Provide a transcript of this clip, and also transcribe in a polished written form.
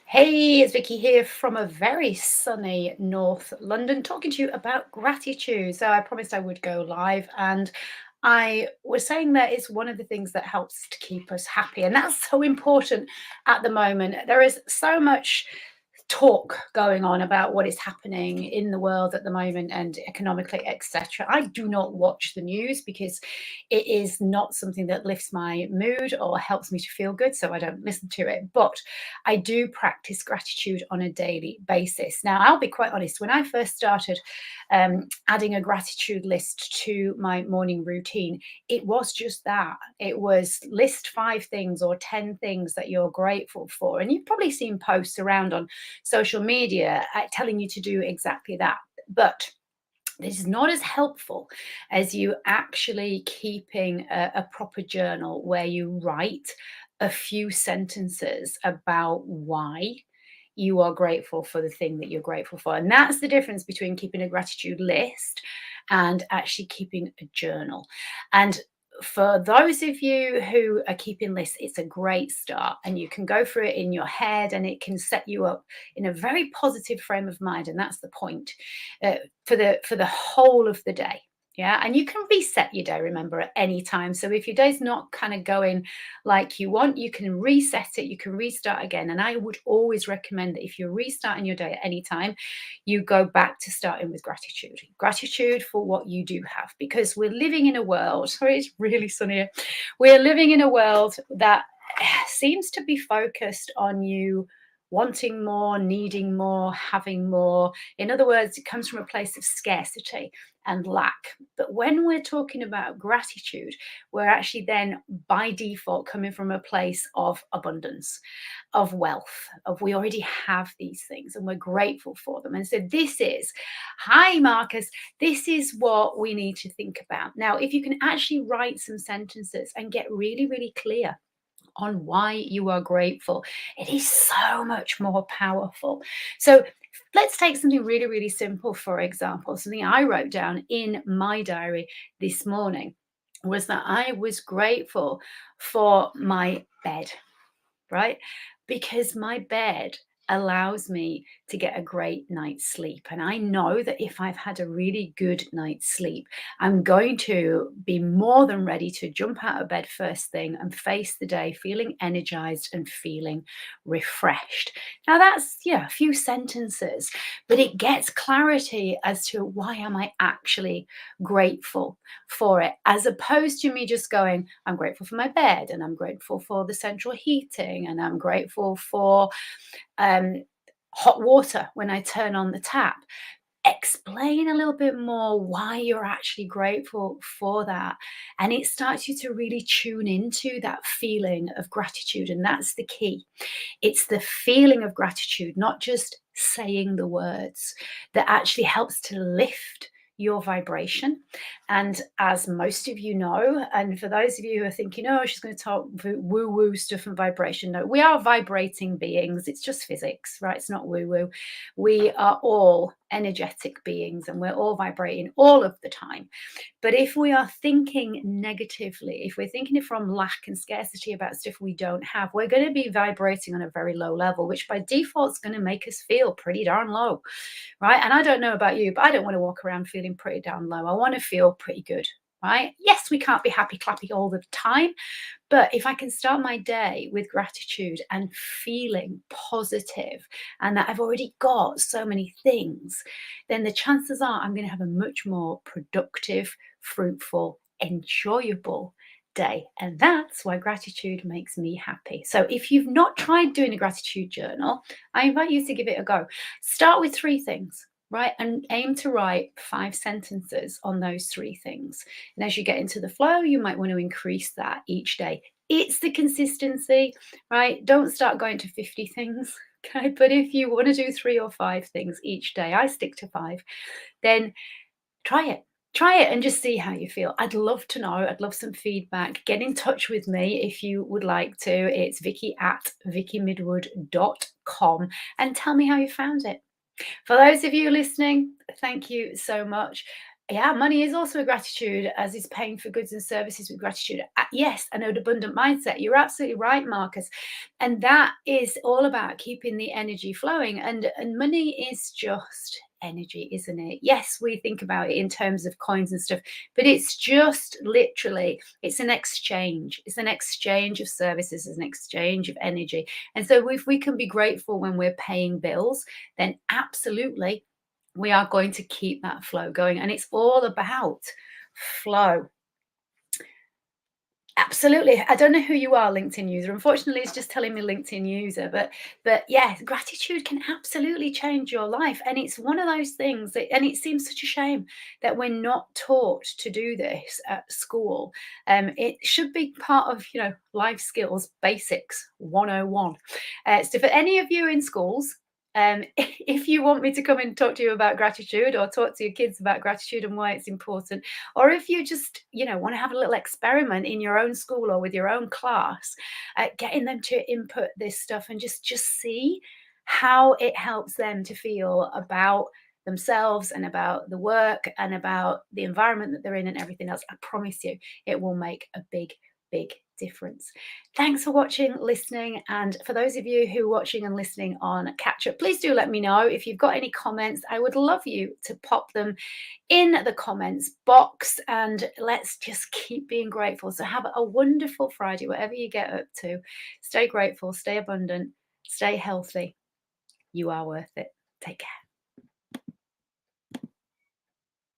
Hey, it's Vicky here from a very sunny North London talking to you about gratitude. So I promised I would go live, and I was saying that it's one of the things that helps to keep us happy, and that's so important at the moment. There is so much talk going on about what is happening in the world at the moment and economically, etc. I do not watch the news because it is not something that lifts my mood or helps me to feel good, so I don't listen to it. But I do practice gratitude on a daily basis. Now, I'll be quite honest, when I first started adding a gratitude list to my morning routine, it was just that. It was list 5 things or 10 things that you're grateful for. And you've probably seen posts around on social media telling you to do exactly that. But this is not as helpful as you actually keeping a proper journal where you write a few sentences about why you are grateful for the thing that you're grateful for. And that's the difference between keeping a gratitude list and actually keeping a journal. And for those of you who are keeping lists, it's a great start, and you can go through it in your head and it can set you up in a very positive frame of mind. And that's the point for the whole of the day. Yeah, and you can reset your day, remember, at any time. So if your day's not kind of going like you want, you can reset it, you can restart again. And I would always recommend that if you're restarting your day at any time, you go back to starting with gratitude. Gratitude for what you do have, because we're living in a world, sorry, it's really sunny here. We're living in a world that seems to be focused on you wanting more, needing more, having more. In other words, it comes from a place of scarcity and lack. But when we're talking about gratitude, we're actually then by default coming from a place of abundance, of wealth, of we already have these things and we're grateful for them. And so this is, hi Marcus, this is what we need to think about. Now, if you can actually write some sentences and get really, really clear on why you are grateful, it is so much more powerful. So let's take something really, really simple. For example, something I wrote down in my diary this morning was that I was grateful for my bed, right? Because my bed allows me to get a great night's sleep. And I know that if I've had a really good night's sleep, I'm going to be more than ready to jump out of bed first thing and face the day feeling energized and feeling refreshed. Now that's, yeah, a few sentences, but it gets clarity as to why am I actually grateful for it, as opposed to me just going, I'm grateful for my bed, and I'm grateful for the central heating, and I'm grateful for hot water when I turn on the tap. Explain a little bit more why you're actually grateful for that. And it starts you to really tune into that feeling of gratitude. And that's the key. It's the feeling of gratitude, not just saying the words, that actually helps to lift your vibration. And as most of you know, and for those of you who are thinking, oh, she's going to talk woo woo stuff and vibration, no, we are vibrating beings. It's just physics, right? It's not woo woo. We are all energetic beings and we're all vibrating all of the time. But if we are thinking negatively, if we're thinking from lack and scarcity about stuff we don't have, we're going to be vibrating on a very low level, which by default is going to make us feel pretty darn low, right? And I don't know about you, but I don't want to walk around feeling pretty darn low. I want to feel pretty good, right? Yes, we can't be happy clappy all the time, but if I can start my day with gratitude and feeling positive, and that I've already got so many things, then the chances are I'm going to have a much more productive, fruitful, enjoyable day. And that's why gratitude makes me happy. So if you've not tried doing a gratitude journal, I invite you to give it a go. Start with 3 things. Right, and aim to write 5 sentences on those 3 things. And as you get into the flow, you might want to increase that each day. It's the consistency, right? Don't start going to 50 things, okay? But if you want to do 3 or 5 things each day, I stick to 5, then try it. Try it and just see how you feel. I'd love to know. I'd love some feedback. Get in touch with me if you would like to. It's vicky@vickymidwood.com, and tell me how you found it. For those of you listening, thank you so much. Yeah, money is also a gratitude, as is paying for goods and services with gratitude. Yes, an abundant mindset. You're absolutely right, Marcus. And that is all about keeping the energy flowing. And money is just energy, isn't it? Yes, we think about it in terms of coins and stuff, but it's just literally, it's an exchange. It's an exchange of services, it's an exchange of energy. And so if we can be grateful when we're paying bills, then absolutely we are going to keep that flow going. And it's all about flow. Absolutely. I don't know who you are, LinkedIn user. Unfortunately, it's just telling me LinkedIn user. But yeah, gratitude can absolutely change your life. And it's one of those things that, and it seems such a shame that we're not taught to do this at school. It should be part of, life skills basics 101. So for any of you in schools, if you want me to come and talk to you about gratitude, or talk to your kids about gratitude and why it's important, or if you just want to have a little experiment in your own school or with your own class, getting them to input this stuff and just see how it helps them to feel about themselves and about the work and about the environment that they're in and everything else, I promise you it will make a big difference. Thanks for watching, listening, and for those of you who are watching and listening on catch up, please do let me know if you've got any comments. I would love you to pop them in the comments box, and let's just keep being grateful. So have a wonderful Friday, whatever you get up to. Stay grateful, stay abundant, stay healthy. You are worth it. Take care.